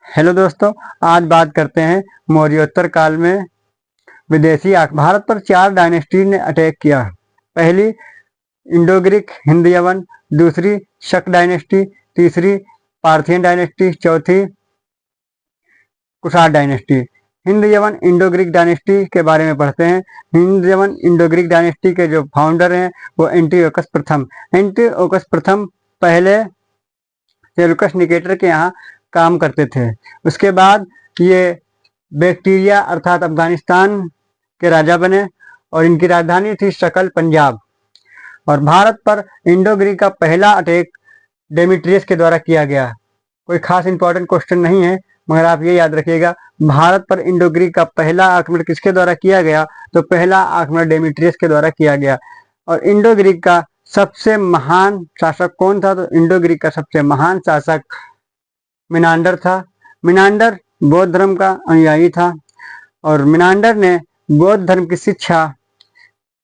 Hello दोस्तों, आज बात करते हैं मौर्योत्तर काल में भारत पर 4 डायनेस्टी ने अटैक किया। पहली इंडो-ग्रीक हिंद यवन, दूसरी शक डायनेस्टी, तीसरी पार्थियन डायनेस्टी, चौथी कुषाण डायनेस्टी। हिंद यवन इंडो ग्रीक डायनेस्टी के बारे में पढ़ते हैं। हिंद यवन इंडो ग्रीक डायनेस्टी के जो फाउंडर हैं वो एंटीओकस प्रथम। एंटीओकस प्रथम पहले सेल्यूकस निकेटर के यहाँ काम करते थे। उसके बाद ये बैक्टीरिया अर्थात अफगानिस्तान के राजा बने और इनकी राजधानी थी शकल पंजाब। और भारत पर इंडो ग्रीक का पहला अटैक डेमिट्रियस के द्वारा किया गया। कोई खास इंपॉर्टेंट क्वेश्चन नहीं है, मगर आप ये याद रखिएगा, भारत पर इंडो ग्रीक का पहला आक्रमण किसके द्वारा किया गया? तो पहला आक्रमण डेमिट्रियस के द्वारा किया गया। और इंडो ग्रीक का सबसे महान शासक कौन था? तो इंडो ग्रीक का सबसे महान शासक मिनांडर था। मिनांडर बौद्ध धर्म का अनुयायी था और मिनांडर ने बौद्ध धर्म की शिक्षा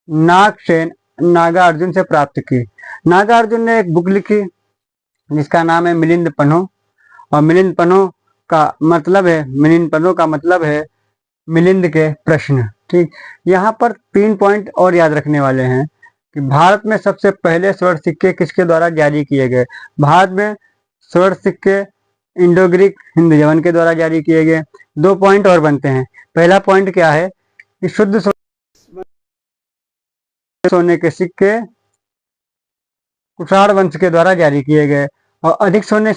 नागसेन नागार्जुन से प्राप्त की। नागार्जुन ने एक बुक लिखी जिसका नाम है मिलिंद पन्हो, और मिलिंद पन्हो का मतलब है मिलिंद के प्रश्न। ठीक, यहाँ पर 3 पॉइंट और याद रखने वाले हैं कि भारत में सबसे पहले स्वर्ण सिक्के किसके द्वारा जारी किए गए? भारत में स्वर्ण सिक्के इंडो ग्रीक हिंद यवन के द्वारा जारी किए गए। 2 पॉइंट और बनते हैं। पहला पॉइंट क्या है कि शुद्ध सोने के सिक्के कुषाण वंश के द्वारा जारी किए गए और अधिक सोने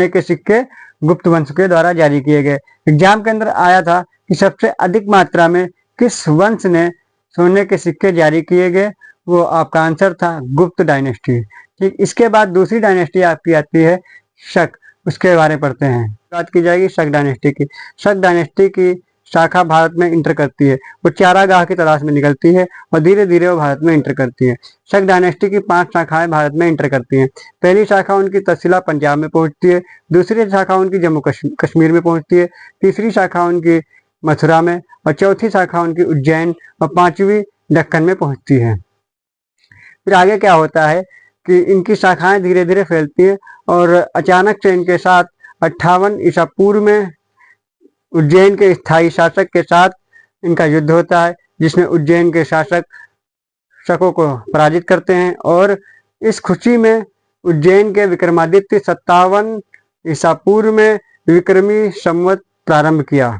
के सिक्के गुप्त वंश के द्वारा जारी किए गए। एग्जाम के अंदर आया था कि सबसे अधिक मात्रा में किस वंश ने सोने के सिक्के जारी किए गए? वो आपका आंसर था गुप्त डायनेस्टी। ठीक, इसके बाद दूसरी डायनेस्टी आपकी आती है शक। उसके बारे में पढ़ते हैं। बात की जाएगी शक डायनेस्टी की। शक डायनेस्टी की शाखा भारत में इंटर करती है। वो चारागाह की तलाश में निकलती है और धीरे धीरे वो भारत में इंटर करती है। शक डायनेस्टी की 5 शाखाएं भारत में इंटर करती हैं। पहली शाखा उनकी तहसीला पंजाब में पहुंचती है, दूसरी शाखा उनकी जम्मू कश्मीर में पहुंचती है, तीसरी शाखा उनकी मथुरा में, और चौथी शाखा उनकी उज्जैन, और 5वीं दक्कन में पहुंचती है। फिर आगे क्या होता है कि इनकी शाखाएं धीरे धीरे फैलती हैं और अचानक से इनके साथ 58 ईसा पूर्व में उज्जैन के स्थायी शासक के साथ इनका युद्ध होता है, जिसमें उज्जैन के शासक शकों को पराजित करते हैं। और इस खुशी में उज्जैन के विक्रमादित्य 57 ईसा पूर्व में विक्रमी संवत प्रारंभ किया।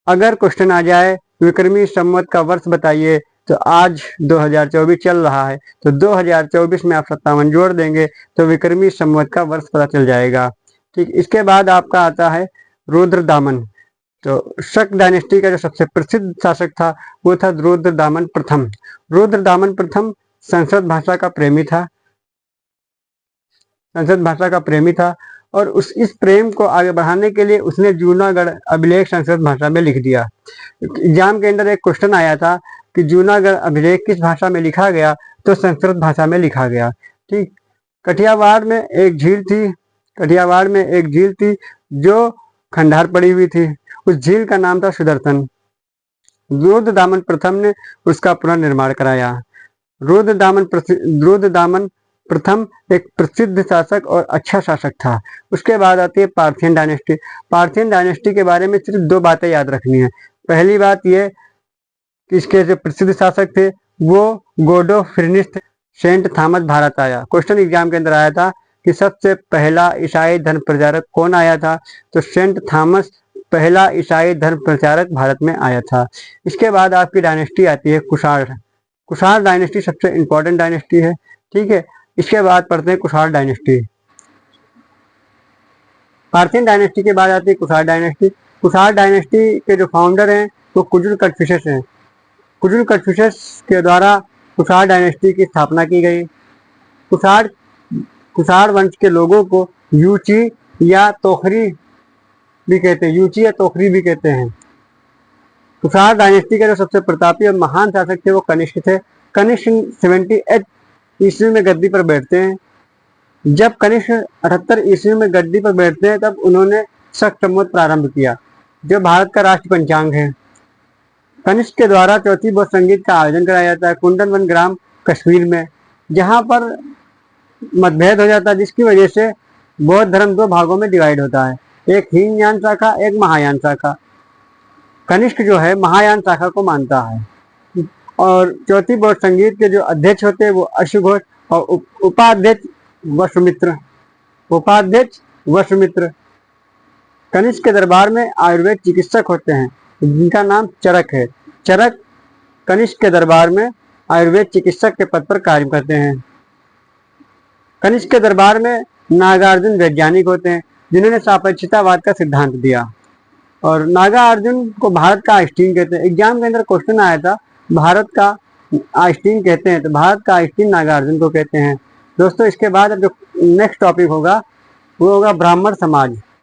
अगर क्वेश्चन आ जाए विक्रमी संवत का वर्ष बताइए, तो आज 2024 चल रहा है, तो 2024 में आप 57 जोड़ देंगे तो विक्रमी संवत का वर्ष पता चल जाएगा। ठीक, इसके बाद आपका आता है रुद्रदामन। तो शक डायनेस्टी का जो सबसे प्रसिद्ध शासक था वो था रुद्रदामन प्रथम। रुद्रदामन प्रथम संस्कृत भाषा का प्रेमी था और इस प्रेम को आगे बढ़ाने के लिए उसने जूनागढ़ अभिलेख संस्कृत भाषा में लिख दिया। एग्जाम के अंदर एक क्वेश्चन आया था कि जूनागढ़ अभिलेख किस भाषा में लिखा गया? तो संस्कृत भाषा में लिखा गया। ठीक, कठियावाड़ में एक झील थी जो खंडहर पड़ी हुई थी। उस झील का नाम था सुदर्शन। रुद्रदामन प्रथम ने उसका पुनर्निर्माण कराया। रुद्रदामन प्रथम एक प्रसिद्ध शासक और अच्छा शासक था। उसके बाद आती है पार्थियन डायनेस्टी। पार्थियन डायनेस्टी के बारे में सिर्फ 2 बातें याद रखनी है। पहली बात ये कि इसके जो प्रसिद्ध शासक थे वो गोडोफिनिस थे। सेंट थॉमस भारत आया। क्वेश्चन एग्जाम के अंदर आया था कि सबसे पहला ईसाई धर्म प्रचारक कौन आया था? तो सेंट थॉमस पहला ईसाई धर्म प्रचारक भारत में आया था। इसके बाद आपकी डायनेस्टी आती है कुषाण। कुषाण डायनेस्टी सबसे इंपॉर्टेंट डायनेस्टी है। ठीक है, इसके बाद पढ़ते हैं कुषाण डायनेस्टी। पार्थियन डायनेस्टी के बाद आती है कुषाण डायनेस्टी। कुषाण डायनेस्टी के जो फाउंडर हैं वो कुजुल कटफिशस हैं। कुजुल कटफिशस के द्वारा कुषाण डायनेस्टी की स्थापना की गई। कुषाण वंश के लोगों को यूची या तोखरी भी कहते हैं। कुषाण डायनेस्टी के जो सबसे प्रतापी और महान शासक थे वो कनिष्क थे। कनिष्क 78 ईस्वी में गद्दी पर बैठते हैं। जब कनिष्क 78 ईस्वी में गद्दी पर बैठते हैं तब उन्होंने शक संवत प्रारंभ किया, जो भारत का राष्ट्र पंचांग है। कनिष्क के द्वारा चौथी बौद्ध संगीत का आयोजन कराया जाता है कुंडलवन ग्राम कश्मीर में, जहां पर मतभेद हो जाता है, जिसकी वजह से बौद्ध धर्म दो भागों में डिवाइड होता है, एक हीनयान शाखा, एक महायान शाखा। कनिष्क जो है महायान शाखा को मानता है। और चौथी बौद्ध संगीत के जो अध्यक्ष होते हैं वो अश्वघोष और उपाध्यक्ष वसुमित्र। उपाध्यक्ष वसुमित्र। कनिष्क के दरबार में आयुर्वेद चिकित्सक होते हैं जिनका नाम चरक है। चरक कनिष्क के दरबार में आयुर्वेद चिकित्सक के पद पर कार्य करते हैं। कनिष्क के दरबार में नागार्जुन वैज्ञानिक होते हैं जिन्होंने सापेक्षतावाद का सिद्धांत दिया। और नागार्जुन को भारत का आइंस्टीन कहते हैं। एग्जाम के अंदर क्वेश्चन आया था भारत का आइंस्टीन कहते हैं, तो भारत का आइंस्टीन नागार्जुन को कहते हैं। दोस्तों इसके बाद अब जो नेक्स्ट टॉपिक होगा वो होगा ब्राह्मण समाज।